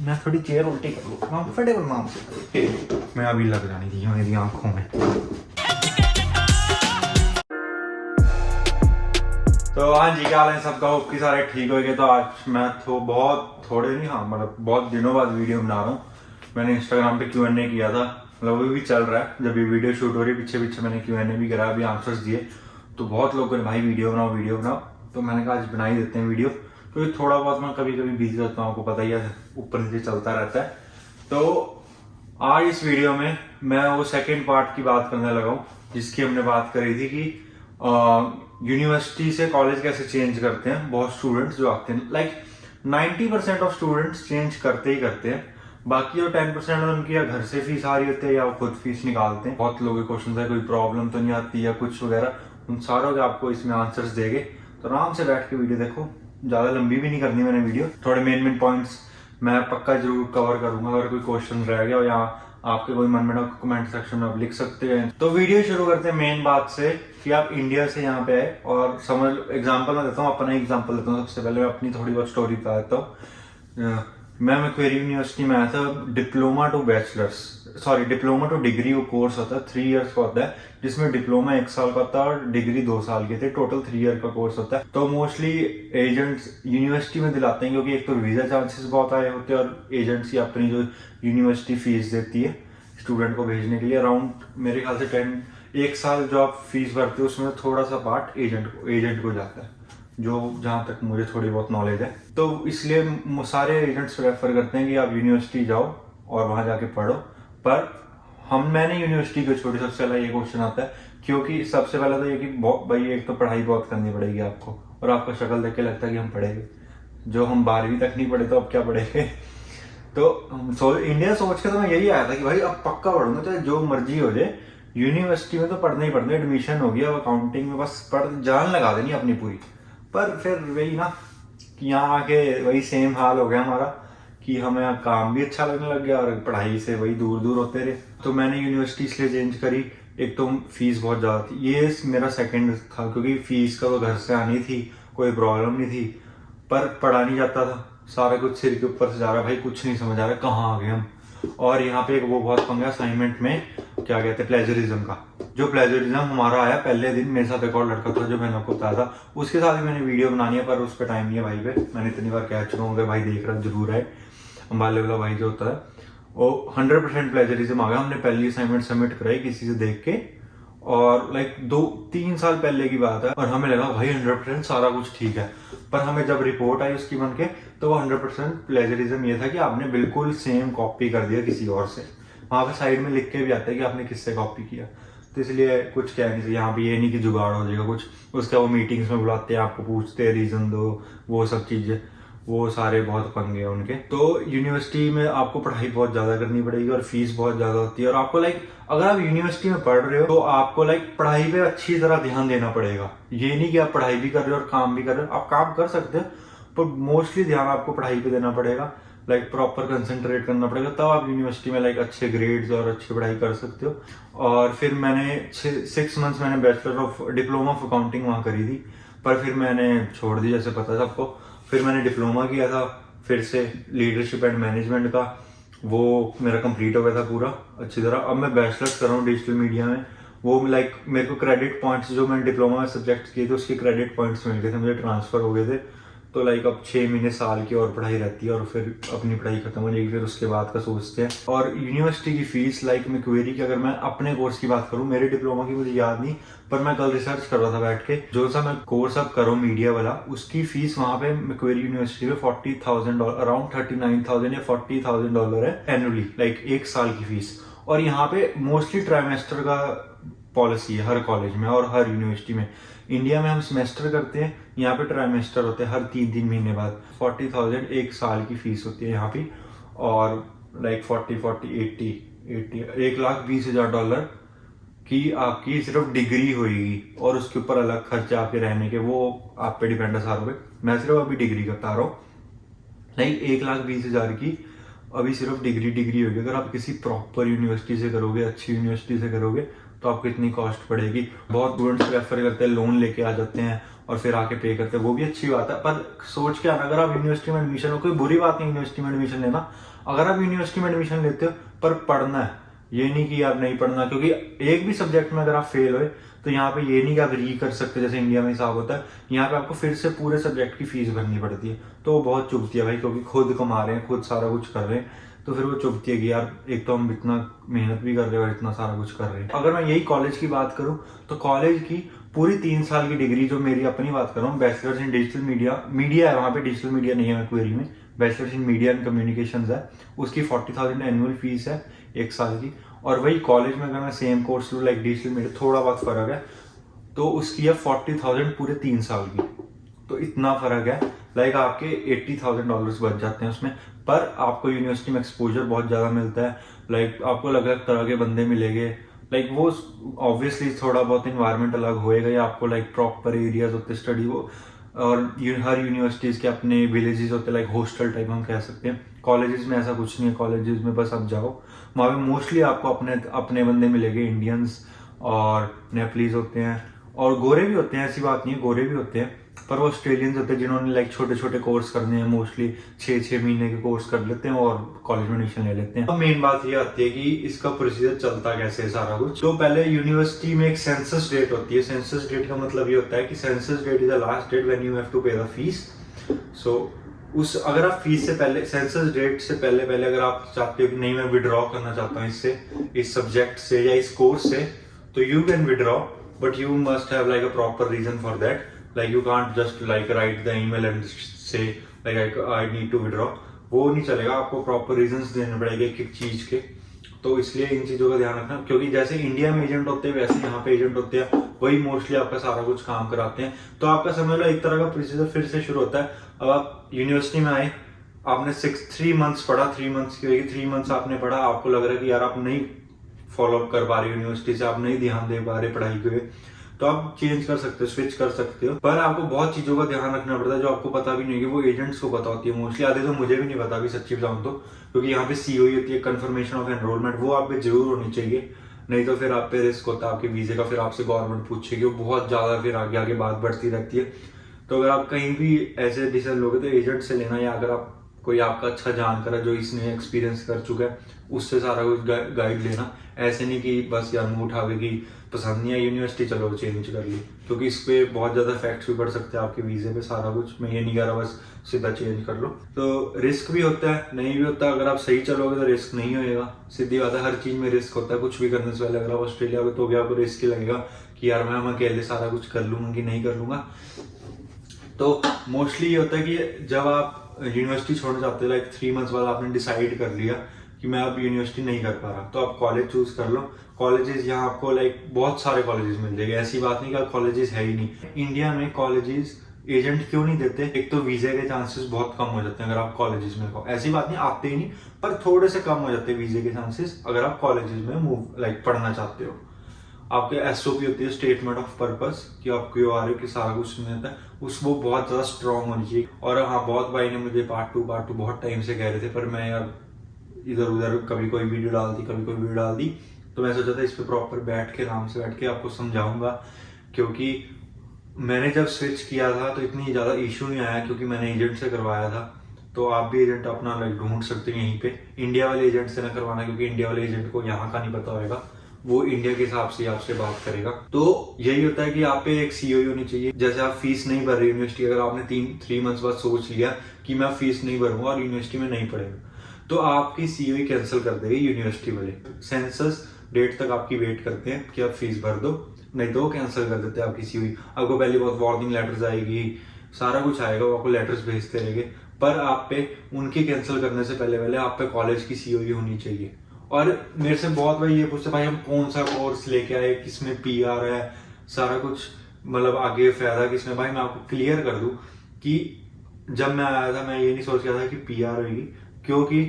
मैं थोड़ी चेयर उल्टी कर लूँ, कंफर्टेबल नाम से मैं अभी लग जानी थी मेरी आंखों में। तो हाँ जी, क्या हाल है सबका, होप कि सारे ठीक हो गए। तो आज मैं तो बहुत थोड़े नहीं, हाँ मतलब बहुत दिनों बाद वीडियो बना रहा हूँ। मैंने इंस्टाग्राम पे Q&A किया था, मतलब अभी भी चल रहा है। जब ये वीडियो शूट हो रही है पीछे पीछे मैंने Q&A भी करा, अभी आंसर्स दिए। तो बहुत लोगों ने भाई वीडियो बनाओ, तो मैंने कहा आज बना ही देते हैं वीडियो, क्योंकि थोड़ा बहुत मैं कभी कभी बिजी रहता हूँ, आपको पता ही है, ऊपर नीचे चलता रहता है। तो आज इस वीडियो में मैं वो सेकेंड पार्ट की बात करने लगा हूँ, जिसकी हमने बात करी थी कि यूनिवर्सिटी से कॉलेज कैसे चेंज करते हैं बहुत स्टूडेंट्स जो आते हैं। लाइक 90% ऑफ स्टूडेंट्स चेंज करते ही करते हैं, बाकी जो 10% उनकी या घर से फीस आ रही होती है या खुद फीस निकालते हैं। बहुत लोगों के क्वेश्चन है कोई प्रॉब्लम तो नहीं आती या कुछ वगैरह, उन सारों के आपको इसमें आंसर्स देंगे। तो आराम से बैठ के वीडियो देखो, ज्यादा लंबी भी नहीं करनी मैंने वीडियो, थोड़े मेन पॉइंट्स मैं पक्का जरूर कवर करूंगा। अगर कोई क्वेश्चन रह गया या आपके कोई मन में कमेंट सेक्शन में आप लिख सकते हैं। तो वीडियो शुरू करते हैं मेन बात से कि आप इंडिया से यहाँ पे आए, और समझ एग्जांपल मैं देता हूँ, अपना एग्जांपल देता हूँ। सबसे पहले मैं अपनी थोड़ी बहुत स्टोरी बता देता हूँ। मैं मैक्वेरी यूनिवर्सिटी में आया था, डिप्लोमा टू डिग्री वो कोर्स होता है, 3 इयर्स का होता है, जिसमें डिप्लोमा 1 साल का होता है और डिग्री 2 साल के थे। टोटल 3 ईयर का कोर्स होता है। तो मोस्टली एजेंट्स यूनिवर्सिटी में दिलाते हैं, क्योंकि एक तो वीजा चांसेस बहुत आए होते हैं, और एजेंट्स ही अपनी जो यूनिवर्सिटी फीस देती है स्टूडेंट को भेजने के लिए, अराउंड मेरे ख्याल से 1 साल जो आप फीस भरते हो उसमें थोड़ा सा पार्ट एजेंट को जाता है, जो जहाँ तक मुझे थोड़ी बहुत नॉलेज है। तो इसलिए सारे एजेंट्स प्रेफर करते हैं कि आप यूनिवर्सिटी जाओ और वहां जाके पढ़ो। पर मैंने यूनिवर्सिटी क्यों छोड़ी, सबसे पहला ये क्वेश्चन आता है। क्योंकि सबसे पहला तो ये कि भाई एक तो पढ़ाई बहुत करनी पड़ेगी आपको, और आपको शक्ल देख के लगता है कि हम पढ़ेंगे, जो हम 12वीं तक नहीं पढ़े तो अब क्या पढ़ेंगे। तो इंडिया सोच के तो मैं यही आया था कि भाई अब पक्का पढ़ूंगा, चाहे जो मर्जी हो जाए, यूनिवर्सिटी में तो पढ़ना ही पढ़ना। एडमिशन हो गया, अब अकाउंटिंग में बस जान लगा देनी अपनी पूरी। पर फिर वही ना कि यहाँ आके वही सेम हाल हो गया हमारा, कि हमें काम भी अच्छा लगने लग गया और पढ़ाई से वही दूर दूर होते रहे। तो मैंने यूनिवर्सिटी इसलिए चेंज करी, एक तो फीस बहुत ज्यादा थी, ये मेरा सेकंड था, क्योंकि फीस का तो घर से आनी थी, कोई प्रॉब्लम नहीं थी, पर पढ़ा नहीं जाता था, सारा कुछ सिर के ऊपर से जा रहा, भाई कुछ नहीं समझ आ रहा कहाँ आ गए हम। और यहाँ पे एक वो बहुत पंगा असाइनमेंट में, क्या कहते हैं, प्लेजरिज्म का। जो प्लेजरिज्म हमारा आया पहले दिन, मेरे साथ एक और लड़का था जो मैंने आपको बताया था, उसके साथ ही मैंने वीडियो बनानी है, पर उस पर टाइम नहीं है भाई पे। मैंने इतनी बार कह चुका हूँ, अगर भाई देख रहा जरूर है, अंबाले वाला भाई जो होता है, वो 100% प्लेजरिज्म आ गया। हमने पहली असाइनमेंट सबमिट कराई किसी से देख के, और लाइक 2-3 साल पहले की बात है, और हमें लगा भाई 100% सारा कुछ ठीक है। पर हमें जब रिपोर्ट आई उसकी बन के, तो वो 100% प्लेजरिज्म ये था कि आपने बिल्कुल सेम कॉपी कर दिया किसी और से। वहां पे साइड में लिख के भी आता है कि आपने किससे कॉपी किया। तो इसलिए कुछ कह नहीं सकते यहाँ पे, ये नहीं कि जुगाड़ हो जाएगा कुछ। उसका वो मीटिंग्स में बुलाते हैं, आपको पूछते हैं रीजन दो, वो सब चीजें, वो सारे बहुत पंगे हैं उनके। तो यूनिवर्सिटी में आपको पढ़ाई बहुत ज्यादा करनी पड़ेगी और फीस बहुत ज्यादा होती है। और आपको अगर आप यूनिवर्सिटी में पढ़ रहे हो तो आपको पढ़ाई पे अच्छी तरह ध्यान देना पड़ेगा। ये नहीं कि आप पढ़ाई भी कर रहे हो और काम भी कर रहे हो, आप काम कर सकते हो, पर मोस्टली ध्यान आपको पढ़ाई पे देना पड़ेगा। प्रॉपर कंसंट्रेट करना पड़ेगा, तब आप यूनिवर्सिटी में अच्छे ग्रेड्स और अच्छी पढ़ाई कर सकते हो। और फिर मैंने 6 मंथ्स मैंने bachelor of diploma of accounting वहां करी थी, पर फिर मैंने छोड़ दी, जैसे पता है सबको। फिर मैंने डिप्लोमा किया था फिर से लीडरशिप एंड मैनेजमेंट का, वो मेरा कंप्लीट हो गया था पूरा अच्छी तरह। अब मैं बैचलर्स कर रहा हूँ डिजिटल मीडिया में। वो मेरे को क्रेडिट पॉइंट्स, जो मैंने डिप्लोमा में सब्जेक्ट किए थे उसके क्रेडिट पॉइंट्स मिल गए थे, मुझे ट्रांसफर हो गए थे। तो अब 6 महीने साल की और पढ़ाई रहती है, और फिर अपनी पढ़ाई खत्म हो जाएगी, फिर उसके बाद का सोचते हैं। और यूनिवर्सिटी की फीस मैक्वेरी की, अगर मैं अपने कोर्स की बात करूं, मेरे डिप्लोमा की मुझे याद नहीं, पर मैं कल रिसर्च कर रहा था बैठ के, जो सा मैं कोर्स अब करूँ मीडिया वाला, उसकी फीस वहां पे मैक्वेरी यूनिवर्सिटी में $40,000, अराउंड $39,000 या $40,000 है एनुअली, 1 साल की फीस। और यहाँ पे मोस्टली ट्राइमेस्टर का पॉलिसी है हर कॉलेज में और हर यूनिवर्सिटी में। इंडिया में हम सेमेस्टर करते हैं, यहाँ पे ट्राइमेस्टर होते हैं, हर 3 महीने बाद। 40,000 1 साल की फीस होती है यहाँ पे, और 1,20,000 की आपकी सिर्फ डिग्री होगी, और उसके ऊपर अलग खर्चे आपके रहने के, वो आप पे डिपेंड है सारों पे। मैं सिर्फ अभी डिग्री करता रहा हूँ, 1,20,000 की अभी सिर्फ डिग्री होगी। अगर आप किसी प्रॉपर यूनिवर्सिटी से करोगे, अच्छी यूनिवर्सिटी से करोगे, तो आपको इतनी कॉस्ट पड़ेगी। बहुत स्टूडेंट्स प्रेफर करते हैं लोन लेके आ जाते हैं और फिर आके पे करते हैं, वो भी अच्छी बात है, पर सोच के आना अगर आप यूनिवर्सिटी में एडमिशन हो, कोई बुरी बात नहीं यूनिवर्सिटी में एडमिशन लेना, अगर आप यूनिवर्सिटी में एडमिशन लेते हो पर पढ़ना है, ये नहीं कि आप नहीं पढ़ना, क्योंकि एक भी सब्जेक्ट में अगर आप फेल हुए तो यहाँ पे ये नहीं कि आप री कर सकते जैसे इंडिया में हिसाब होता है, यहाँ पे आपको फिर से पूरे सब्जेक्ट की फीस भरनी पड़ती है, तो वो बहुत चुभती है भाई, क्योंकि खुद कमा रहे हैं, खुद सारा कुछ कर रहे हैं, तो फिर वो चुभती है कि यार एक तो हम इतना मेहनत भी कर रहे हैं और इतना सारा कुछ कर रहे हैं। अगर मैं यही कॉलेज की बात करूं तो कॉलेज की पूरी 3 साल की डिग्री, जो मेरी अपनी बात कर रहा हूँ, बैचलर्स इन डिजिटल मीडिया है, वहाँ पे डिजिटल मीडिया नहीं है मेरे क्वेरी में, bachelors in media and communications है, उसकी 40,000 एनुअल फीस है 1 साल की। और वही कॉलेज में अगर मैं सेम कोर्स लूँ लाइक डिजिटल मीडिया, थोड़ा बहुत फर्क है, तो उसकी है 40,000 पूरे 3 साल की, तो इतना फर्क है, लाइक आपके $80,000 बच जाते हैं उसमें। पर आपको यूनिवर्सिटी में एक्सपोजर बहुत ज्यादा मिलता है, लाइक आपको अलग अलग तरह के बंदे मिलेंगे, लाइक वो ऑब्वियसली थोड़ा बहुत इन्वायरमेंट अलग होएगा, या आपको लाइक प्रॉपर एरियाज होते स्टडी वो, और हर यूनिवर्सिटीज के अपने विलेजेस होते, लाइक हॉस्टल टाइप हम कह सकते हैं। कॉलेजेस में ऐसा कुछ नहीं है, कॉलेजेस में बस आप जाओ, वहाँ पे मोस्टली आपको अपने अपने बंदे मिलेंगे, इंडियंस और नेपालीज होते हैं, और गोरे भी होते हैं, ऐसी बात नहीं है, गोरे भी होते हैं, पर वो ऑस्ट्रेलियंस होते हैं जिन्होंने लाइक छोटे छोटे कोर्स करने हैं, मोस्टली 6-6 महीने के कोर्स कर लेते हैं और कॉलेज में एडमिशन ले लेते हैं। अब मेन बात ये आती है कि इसका प्रोसीजर चलता कैसे है सारा कुछ। तो पहले यूनिवर्सिटी में एक सेंसस डेट होती है, सेंसस डेट का मतलब ये होता है कि census date is the last date when you have to pay the fees. So उस अगर आप फीस से पहले, सेंसस डेट से पहले अगर आप चाहते हो कि नहीं मैं विड्रॉ करना चाहता हूँ इससे, इस सब्जेक्ट से या इस कोर्स से, तो you can withdraw, but you must have like a proper reason for that, like you can't just like write the email and say like I need to withdraw, वो नहीं चलेगा, आपको प्रॉपर रीजंस देने पड़ेंगे एक एक चीज के। तो इसलिए इन चीजों का ध्यान रखना, क्योंकि जैसे इंडिया में एजेंट होते हैं वैसे यहाँ पे एजेंट होते हैं, वही मोस्टली आपका सारा कुछ काम कराते हैं। तो आपका समझ लो एक तरह का प्रोसीजर फिर से शुरू होता है। अब आप यूनिवर्सिटी में आए, आपने 3 मंथ्स पढ़ा, 3 मंथ्स की होगी, 3 मंथ्स आपने पढ़ा, आपको लग रहा है कि यार आप नहीं फॉलो अप कर पा रहे यूनिवर्सिटी से, आप नहीं ध्यान दे पा रहे पढ़ाई के, तो आप चेंज कर सकते हो, स्विच कर सकते हो। पर आपको बहुत चीजों का ध्यान रखना पड़ता है जो आपको पता भी नहीं है, वो एजेंट्स को पता होती है मोस्टली, आधे तो मुझे भी नहीं पता अभी सच्ची बताऊं तो, क्योंकि यहाँ पे सीओई होती है, कंफर्मेशन ऑफ एनरोलमेंट, वो आप पे जरूर होनी चाहिए, नहीं तो फिर आप पे रिस्क होता है आपके वीजे का, फिर आपसे गवर्नमेंट पूछेगी, वो बहुत ज्यादा फिर आगे आगे बात बढ़ती रहती है। तो अगर आप कहीं भी ऐसे डिसीजन लोगे तो एजेंट से लेना, या अगर आप कोई आपका अच्छा जानकार है जो इसने एक्सपीरियंस कर चुका है, उससे सारा कुछ गाइड लेना। ऐसे नहीं कि बस यार मुंह उठा के कि पसंद नहीं है यूनिवर्सिटी चलो चेंज कर ली, क्योंकि इस पे बहुत ज्यादा इफेक्ट्स भी पड़ सकते हैं आपके वीजे पे, सारा कुछ। मैं ये नहीं कह रहा बस सीधा चेंज कर लो, तो रिस्क भी होता है, नहीं भी होता। अगर आप सही चलोगे तो रिस्क नहीं होएगा, सीधी बात है, हर चीज में रिस्क होता है। कुछ भी करने से पहले अगर आप ऑस्ट्रेलिया में, तो भी आपको रिस्क ही लगेगा कि यार मैं अकेले सारा कुछ कर लूंगा कि नहीं कर लूंगा। तो मोस्टली ये होता है कि जब आप यूनिवर्सिटी छोड़ना चाहते हो, लाइक 3 मंथ्स बाद आपने डिसाइड कर लिया कि मैं अब यूनिवर्सिटी नहीं कर पा रहा, तो आप कॉलेज चूज कर लो। कॉलेजेस यहाँ आपको लाइक बहुत सारे कॉलेजेस मिल जाएंगे, ऐसी बात नहीं कि कॉलेजेस है ही नहीं। इंडिया में कॉलेजेस एजेंट क्यों नहीं देते, एक तो वीजा के चांसेस बहुत कम हो जाते हैं अगर आप कॉलेजेस में हो, ऐसी बात नहीं आते ही नहीं, पर थोड़े से कम हो जाते हैं वीजे के चांसेस अगर आप कॉलेजेस में मूव लाइक पढ़ना चाहते हो। आपके एसओपी होती है, स्टेटमेंट ऑफ पर्पस, कि आप क्यों आ रहे हो, कि सारा कुछ सुना जाता है, वो बहुत ज्यादा स्ट्रॉन्ग होनी चाहिए। और हाँ, बहुत भाई ने मुझे पार्ट टू बहुत टाइम से कह रहे थे, पर मैं यार इधर उधर कभी कोई वीडियो डाल दी, कभी कोई वीडियो डाल दी, तो मैं सोचा था इस पे प्रॉपर बैठ के आराम से बैठ के आपको समझाऊंगा। क्योंकि मैंने जब स्विच किया था तो इतनी ज्यादा इशू नहीं आया, क्योंकि मैंने एजेंट से करवाया था। तो आप भी एजेंट अपना ढूंढ सकते हैं यहीं पे, इंडिया वाले एजेंट से ना करवाना, क्योंकि इंडिया वाले एजेंट को यहाँ का नहीं पता होगा, वो इंडिया के हिसाब से आपसे बात करेगा। तो यही होता है कि आप पे एक सीओई होनी चाहिए। जैसे आप फीस नहीं भर रहे यूनिवर्सिटी, अगर आपने 3 मंथ्स बाद सोच लिया कि मैं फीस नहीं भरूंगा और यूनिवर्सिटी में नहीं पढ़ेगा, तो आपकी सीओई कैंसिल कर देगी यूनिवर्सिटी वाले। सेंसस डेट तक आपकी वेट करते हैं कि आप फीस भर दो, नहीं तो वो कैंसिल कर देते हैं आपकी सीओई। आपको पहले बहुत वार्निंग लेटर्स आएगी, सारा कुछ आएगा, वो आपको लेटर्स भेजते रहेंगे, पर आप पे उनके कैंसिल करने से पहले आप पे कॉलेज की सीओई होनी चाहिए। और मेरे से बहुत भाई ये पूछते भाई हम कौन सा कोर्स लेके आए, किसमें पीआर है, सारा कुछ मतलब आगे फायदा किसमें। भाई मैं आपको क्लियर कर दूं कि जब मैं आया था मैं ये नहीं सोच रहा था कि पीआर होगी, क्योंकि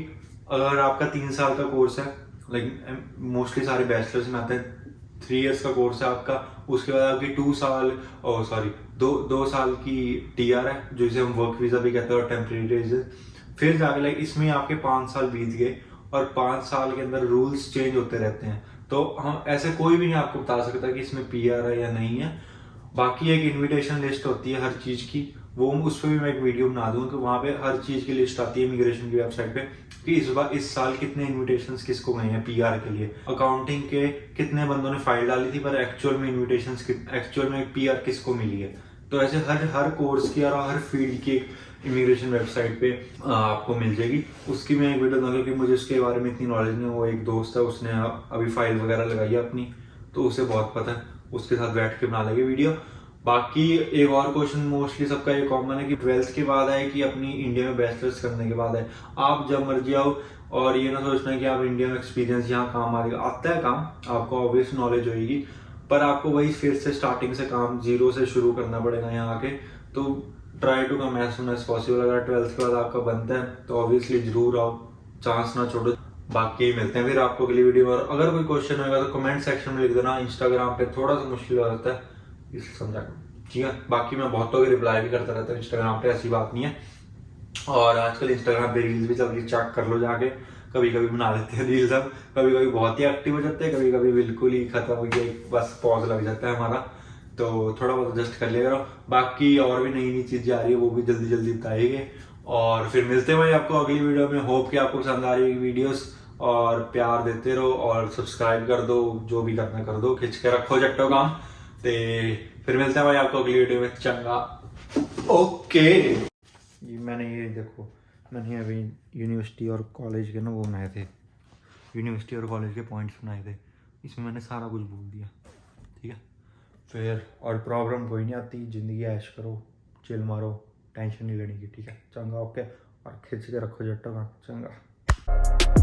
अगर आपका 3 साल का कोर्स है, लाइक मोस्टली सारे बैचलर्स में आते हैं, 3 इयर्स का कोर्स है आपका, उसके बाद आपकी 2 साल की टीआर है, जो इसे हम वर्क वीजा भी कहते हैं, और टेम्परेरी रेजिडेंस। फिर जाके लाइक इसमें आपके 5 साल बीत गए, और 5 साल के अंदर रूल्स चेंज होते रहते हैं। तो हम ऐसे कोई भी नहीं आपको बता सकता कि इसमें PR है या नहीं है। बाकी एक इनविटेशन लिस्ट होती है हर चीज़ की, वो उस पर भी मैं एक वीडियो बना दूंगा कि वहाँ पे हर चीज़ की लिस्ट आती है इमिग्रेशन की वेबसाइट पे कि इस साल कितने इनविटेशंस किसको गए हैं PR के लिए, अकाउंटिंग के कितने बंदों ने फाइल डाली थी पर एक्चुअल में एक्चुअल में PR किसको मिली है। तो ऐसे हर कोर्स की और हर फील्ड की एक इमिग्रेशन वेबसाइट पे आपको मिल जाएगी। उसकी मैं एक वीडियो दूंगा क्योंकि मुझे उसके बारे में इतनी नॉलेज नहीं है। वो एक दोस्त है, उसने अभी फाइल वगैरह लगाई है अपनी, तो उसे बहुत पता है, उसके साथ बैठ के बना लेंगे वीडियो। बाकी एक और क्वेश्चन मोस्टली सबका ये कॉमन है कि 12th के बाद है कि अपनी इंडिया में बैचलर्स करने के बाद है। आप जब मर्जी आओ, और ये ना सोचना है कि आप इंडिया में एक्सपीरियंस यहाँ काम आता है काम, आपको ऑब्वियस नॉलेज होगी, पर आपको वही फिर से स्टार्टिंग से काम जीरो से शुरू करना पड़ेगा यहाँ आके। तो try to come as soon as possible. अगर 12th के बाद आपका बनता है तो ऑब्वियसली जरूर आओ, चांस ना छोड़ो। बाकी मिलते हैं फिर आपको अगली वीडियो में। और अगर कोई क्वेश्चन होगा तो कमेंट सेक्शन में लिख देना। इंस्टाग्राम पे थोड़ा सा मुश्किल हो जाता है, इसलिए समझा ठीक है। बाकी मैं बहुतों की रिप्लाई भी करता रहता हूँ इंस्टाग्राम पे, ऐसी बात नहीं है। और आजकल इंस्टाग्राम पे रील्स भी चल रही, चेक कर लो जाके। कभी कभी बना लेते हैं रील्स हम, कभी कभी बहुत ही एक्टिव हो जाते हैं, कभी कभी बिल्कुल ही खत्म हो गया, बस पॉज लग जाता है हमारा। तो थोड़ा बहुत एडजस्ट कर लिया करो। बाकी और भी नई नई चीजें आ रही है, वो भी जल्दी जल्दी बताएंगे। और फिर मिलते हैं भाई आपको अगली वीडियो में। होप कि आपको पसंद आ रही है वीडियोस, और प्यार देते रहो और सब्सक्राइब कर दो, जो भी करना कर दो, खिंच के रखो जट्टो काम। ते फिर मिलते हैं भाई आपको अगली वीडियो में। चंगा ओके। ये देखो, मैंने अभी यूनिवर्सिटी और कॉलेज के ना वो बनाए थे, यूनिवर्सिटी और कॉलेज के पॉइंट्स बनाए थे, इसमें मैंने सारा कुछ बोल दिया, ठीक है। फिर और प्रॉब्लम कोई नहीं आती, ज़िंदगी ऐश करो, चिल मारो, टेंशन नहीं लेने की, ठीक है। चंगा ओके। और खिंच के रखो जट्टो का। चंगा।